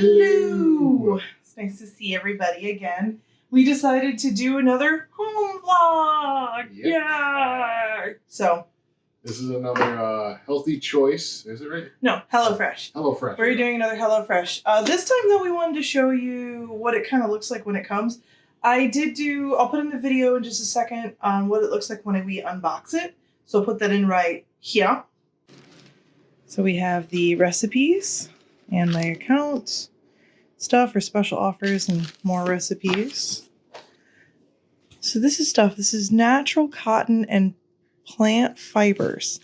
Hello! It's nice to see everybody again. We decided to do another home vlog! Yep. Yeah! So. This is another healthy choice. Is it right? No, HelloFresh. HelloFresh. We're doing another HelloFresh. This time, though, we wanted to show you what it kind of looks like when it comes. I'll put in the video in just a second on what it looks like when we unbox it. So I'll put that in right here. So we have the recipes and my account stuff for special offers and more recipes. So this is natural cotton and plant fibers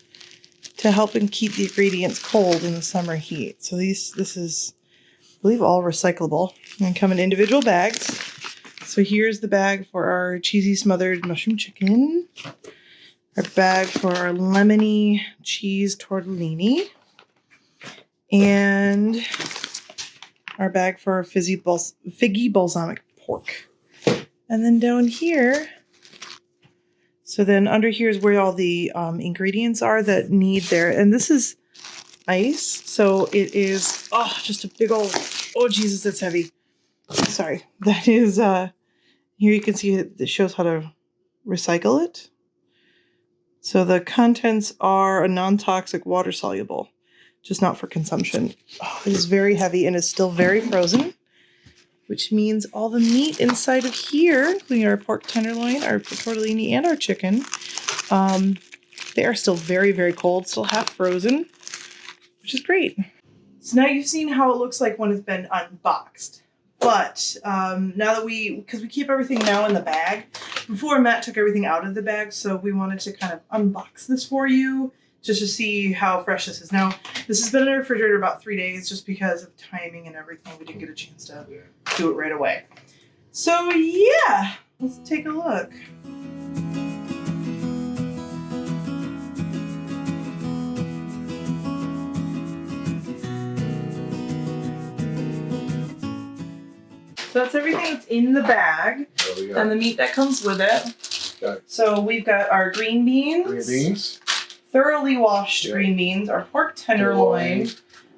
to help and keep the ingredients cold in the summer heat. So this is, I believe, all recyclable and come in individual bags. So here's the bag for our cheesy smothered mushroom chicken, our bag for our lemony cheese tortellini, and our bag for our Figgy balsamic pork. And then down here, so then under here is where all the ingredients are that need there. And this is ice. So it is, just a big old, oh Jesus, that's heavy. Sorry. That is, here you can see it shows how to recycle it. So the contents are a non-toxic, water soluble, just not for consumption. Oh, it is very heavy and is still very frozen, which means all the meat inside of here, including our pork tenderloin, our tortellini, and our chicken, they are still very, very cold, still half frozen, which is great. So now you've seen how it looks like when it's been unboxed. But now that because we keep everything now in the bag, before Matt took everything out of the bag, so we wanted to kind of unbox this for you, just to see how fresh this is. Now, this has been in the refrigerator about 3 days just because of timing and everything. We didn't get a chance to do it right away. So, yeah, let's take a look. So that's everything that's in the bag and the meat that comes with it. Okay. So we've got our green beans. Thoroughly washed green beans, our pork tenderloin,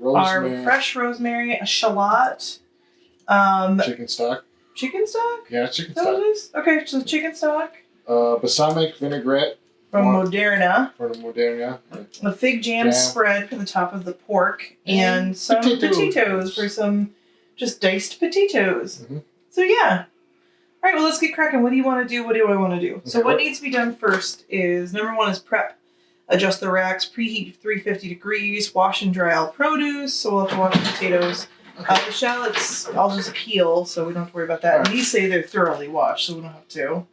our fresh rosemary, a shallot, chicken stock. Chicken stock? Yeah, chicken stock. What it is? Okay, so chicken stock. Balsamic vinaigrette from Moderna. From Moderna. A fig jam spread for the top of the pork, and some potatoes for some just diced potatoes. Mm-hmm. So yeah. All right, well, let's get cracking. What do you want to do? What do I want to do? Okay, so what needs to be done first is, number one is prep. Adjust the racks, preheat 350 degrees, wash and dry all produce. So we'll have to wash the potatoes. Okay. The shallots, I'll just peel, so we don't have to worry about that. Right. And these say they're thoroughly washed, so we don't have to.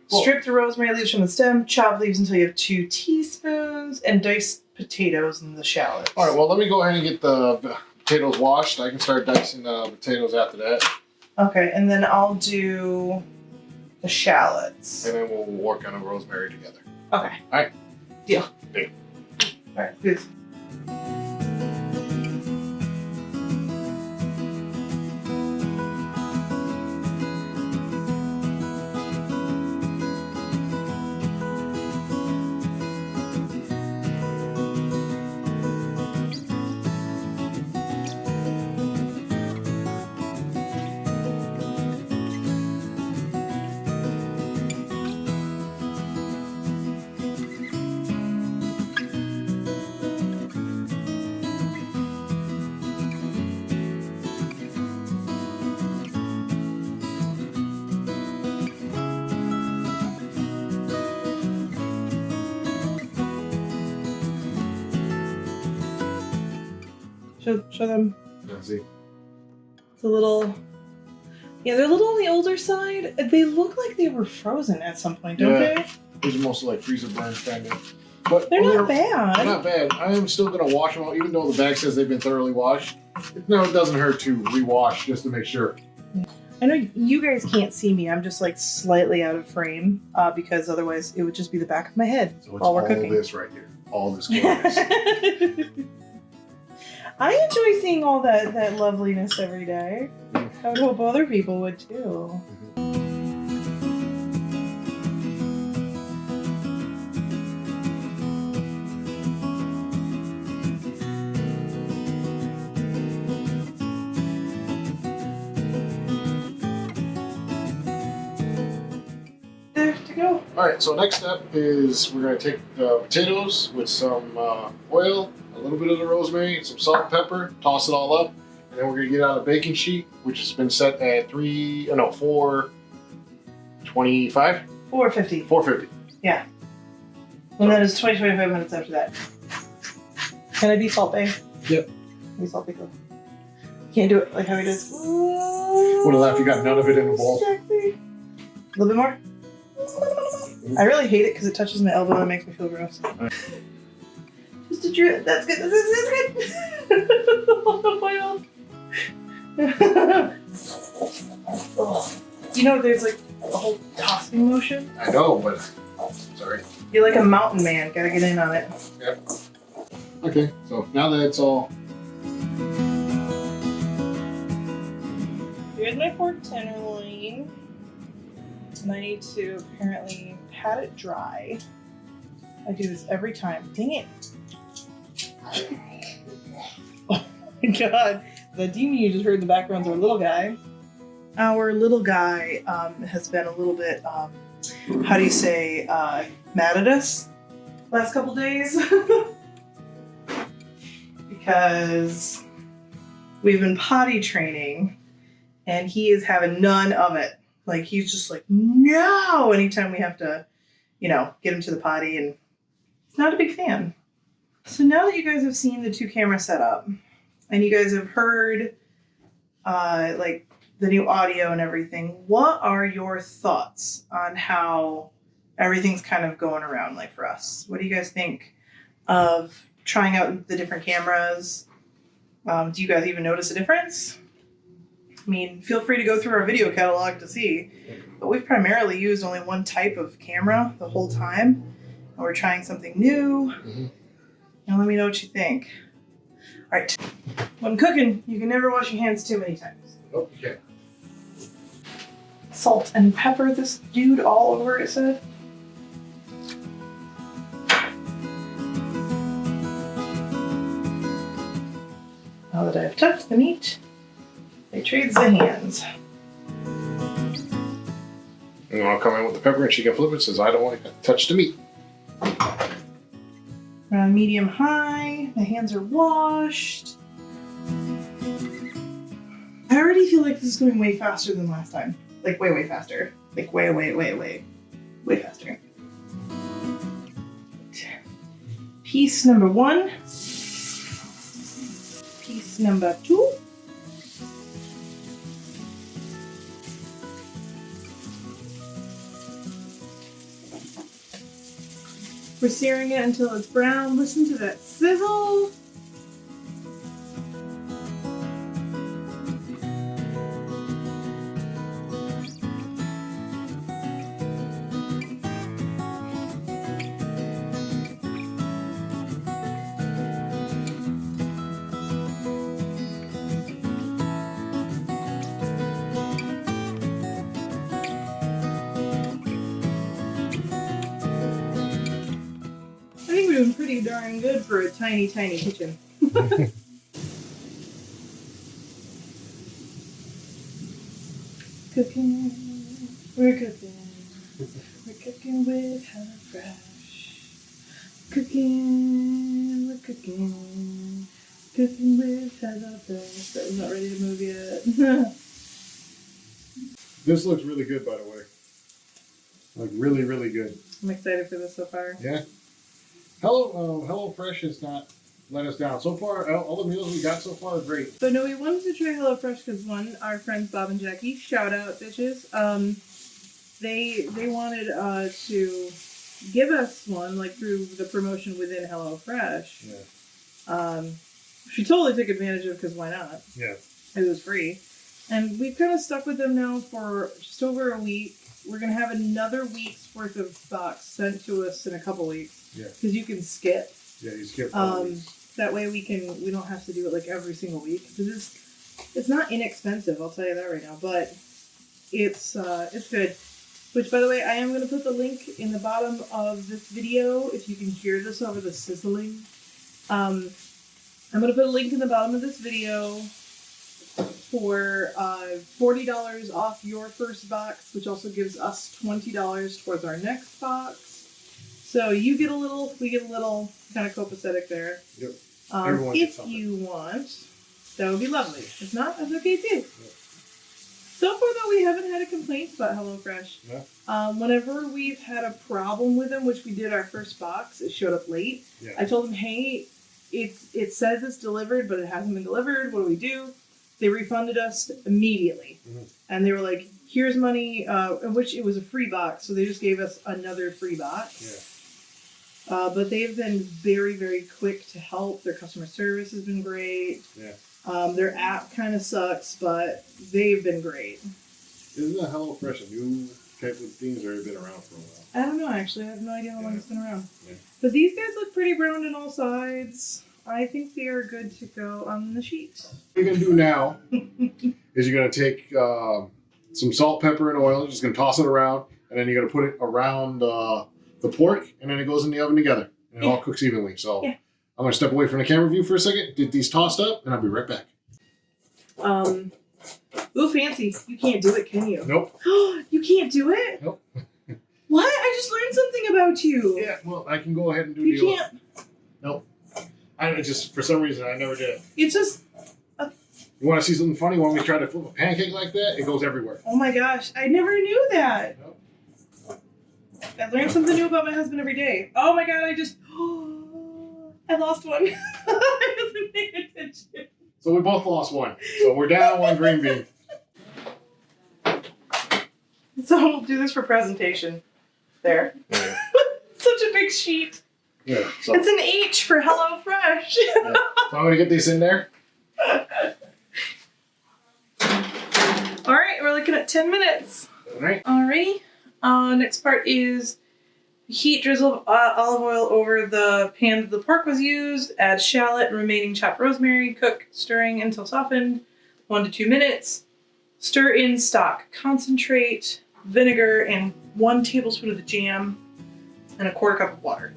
Cool. Strip the rosemary leaves from the stem, chop leaves until you have 2 teaspoons, and dice potatoes in the shallots. All right, well, let me go ahead and get the potatoes washed. I can start dicing the potatoes after that. Okay, and then I'll do the shallots. And then we'll work on the rosemary together. Okay. All right. Deal. Deal. All right, good. Show them. Let's see. It's a little... Yeah, they're a little on the older side. They look like they were frozen at some point, don't they? These are mostly like freezer burns kind of. But they're not bad. They're not bad. I am still going to wash them out, even though the bag says they've been thoroughly washed. No, it doesn't hurt to rewash just to make sure. I know you guys can't see me. I'm just like slightly out of frame because otherwise it would just be the back of my head so while we're cooking. All this right here. All this goodness. I enjoy seeing all that loveliness every day. I would hope other people would too. All right, so next step is we're going to take the potatoes with some oil, a little bit of the rosemary, some salt and pepper, toss it all up, and then we're going to get out a baking sheet, which has been set at 425? 450. 450. Yeah. And then it's 25 minutes after that. Can I be Salt Bay? Yep. Be Salt Bay. Can't do it like how he does. Would have laughed you got none of it in the bowl. Exactly. A little bit more. I really hate it because it touches my elbow and it makes me feel gross. Just a drip. That's good. This is good. Oh. You know, there's like a whole tossing motion. I know, but sorry. You're like a mountain man. Gotta get in on it. Yep. Okay, so now that it's all. Here's my pork tenderloin. And I need to apparently pat it dry. I do this every time. Dang it. Oh my god. The demon you just heard in the background's our little guy. Our little guy has been a little bit, how do you say, mad at us last couple days. Because we've been potty training and he is having none of it. Like, he's just like, no, anytime we have to, you know, get him to the potty, and he's not a big fan. So now that you guys have seen the 2 camera setup and you guys have heard, like, the new audio and everything, what are your thoughts on how everything's kind of going around, like, for us? What do you guys think of trying out the different cameras? Do you guys even notice a difference? I mean, feel free to go through our video catalog to see, but we've primarily used only one type of camera the whole time, and we're trying something new. Mm-hmm. And let me know what you think. All right, when cooking, you can never wash your hands too many times. Okay. Salt and pepper this dude all over, it said. Now that I've touched the meat, they trade the hands. And I'll come in with the pepper and she can flip it. Says, I don't want to touch the meat. Around medium high, my hands are washed. I already feel like this is going way faster than last time. Like way faster. Like way faster. Piece number 1. Piece number 2. We're searing it until it's brown. Listen to that sizzle. I think we're doing pretty darn good for a tiny kitchen. Cooking, we're cooking with HelloFresh. Cooking with HelloFresh. That was not ready to move yet. This looks really good, by the way. Like, really, really good. I'm excited for this so far. Yeah. HelloFresh has not let us down. So far, all the meals we got so far are great. So no, we wanted to try HelloFresh because one, our friends Bob and Jackie, shout out bitches. They wanted to give us one, like, through the promotion within HelloFresh. Yeah. She totally took advantage of, because why not? Yeah. It was free. And we've kind of stuck with them now for just over a week. We're going to have another week's worth of box sent to us in a couple weeks. Yeah. Because you can skip. Yeah, you skip That way we don't have to do it like every single week. Because it's not inexpensive, I'll tell you that right now. But it's good. Which, by the way, I am going to put the link in the bottom of this video if you can hear this over the sizzling. I'm going to put a link in the bottom of this video for $40 off your first box, which also gives us $20 towards our next box. So you get a little, we get a little, kind of copacetic there. Yep. Everyone gets if something. you want, that would be lovely. If not, that's okay too. Yep. So far, though, we haven't had a complaint about HelloFresh. Yeah. Whenever we've had a problem with them, which we did our first box, it showed up late. Yeah. I told them, hey, it says it's delivered, but it hasn't been delivered. What do we do? They refunded us immediately. Mm-hmm. And they were like, here's money, in which it was a free box. So they just gave us another free box. Yeah. But they've been very, very quick to help. Their customer service has been great. Yeah. Their app kind of sucks, but they've been great. Isn't the HelloFresh a new type of things, or have been around for a while? I don't know, actually. I have no idea how long it's been around. Yeah. But these guys look pretty brown on all sides. I think they are good to go on the sheet. What you're going to do now is you're going to take some salt, pepper, and oil. You're just going to toss it around, and then you're going to put it around the pork, and then it goes in the oven together. And it all cooks evenly. So I'm going to step away from the camera view for a second, get these tossed up, and I'll be right back. Ooh, fancy. You can't do it, can you? Nope. You can't do it? Nope. What? I just learned something about you. Yeah, well, I can go ahead and do You the can't. Nope. I just, for some reason, I never did. It's just... You want to see something funny? When we try to flip a pancake like that, it goes everywhere. Oh my gosh. I never knew that. Nope. I learn something new about my husband every day. Oh my god, I just... I lost one. I wasn't paying attention. So we both lost one. So we're down one green bean. So we'll do this for presentation. There. Yeah. Such a big sheet. Yeah. So, It's an H for HelloFresh. yeah. So I'm going to get these in there. All right, we're looking at 10 minutes. All right. Alrighty. Next part is heat drizzle of olive oil over the pan that the pork was used. Add shallot and remaining chopped rosemary. Cook, stirring until softened. 1 to 2 minutes. Stir in stock, concentrate, vinegar, and 1 tablespoon of the jam, and a 1/4 cup of water.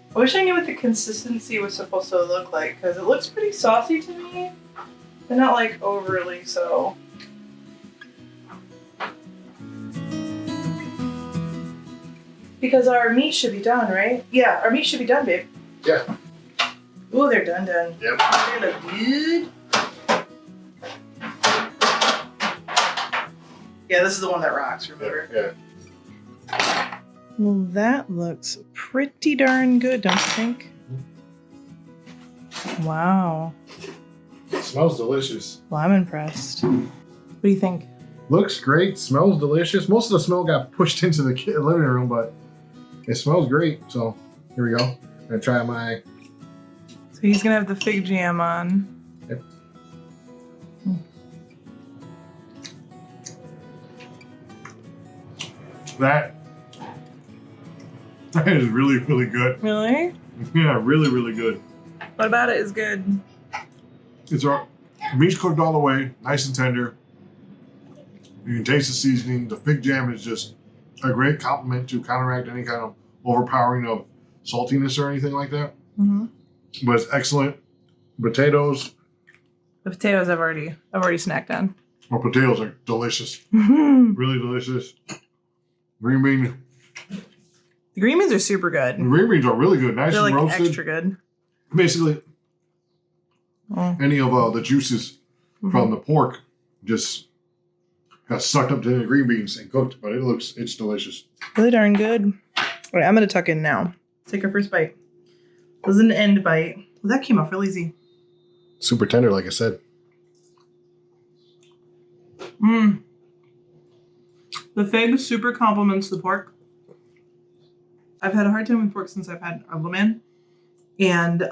I wish I knew what the consistency was supposed to look like, because it looks pretty saucy to me, but not like overly so. Because our meat should be done, right? Yeah, our meat should be done, babe. Yeah. Ooh, they're done. Yep. They look good. Yeah, this is the one that rocks, remember? Yeah. Well, that looks pretty darn good, don't you think? Wow. It smells delicious. Well, I'm impressed. What do you think? Looks great. Smells delicious. Most of the smell got pushed into the living room, but it smells great. So here we go. I'm going to try my... So he's going to have the fig jam on. Yep. That is really, really good. Really? Yeah, really, really good. What about it is good? It's our meat's cooked all the way, nice and tender. You can taste the seasoning. The fig jam is just a great compliment to counteract any kind of overpowering of saltiness or anything like that. Mm-hmm. But it's excellent. Potatoes. The potatoes I've already snacked on. Our potatoes are delicious. The Really delicious. Green bean. green beans are super good. The green beans are really good. Nice They're and like roasted. extra good. Basically, Oh. any of the juices from the pork just got sucked up to the green beans and cooked, but it's delicious. Really darn good. All right, I'm going to tuck in now. Take our first bite. This is an end bite. Well, that came off real easy. Super tender, like I said. Mmm. The fig super complements the pork. I've had a hard time with pork since I've had a woman. And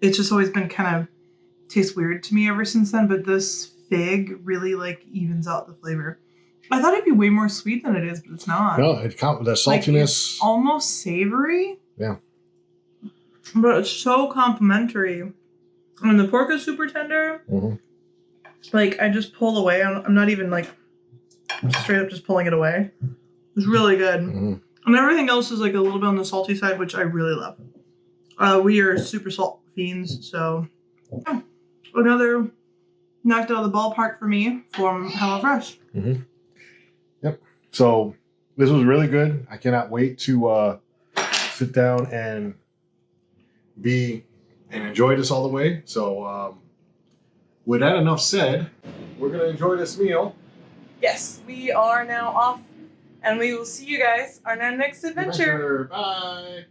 it's just always been kind of tastes weird to me ever since then. But this fig really like evens out the flavor. I thought it'd be way more sweet than it is, but it's not. No, the saltiness. Like, it's almost savory. Yeah. But it's so complimentary. And the pork is super tender. Mm-hmm. Like, I just pull away. I'm not even, like, straight up just pulling it away. It's really good. Mm-hmm. And everything else is, like, a little bit on the salty side, which I really love. We are super salt fiends, so... Yeah. Another knocked out of the ballpark for me from HelloFresh. Mm-hmm. Yep. So, this was really good. I cannot wait to sit down and enjoy this all the way. So, with that enough said, we're going to enjoy this meal. Yes, we are now off, and we will see you guys on our next adventure. Bye.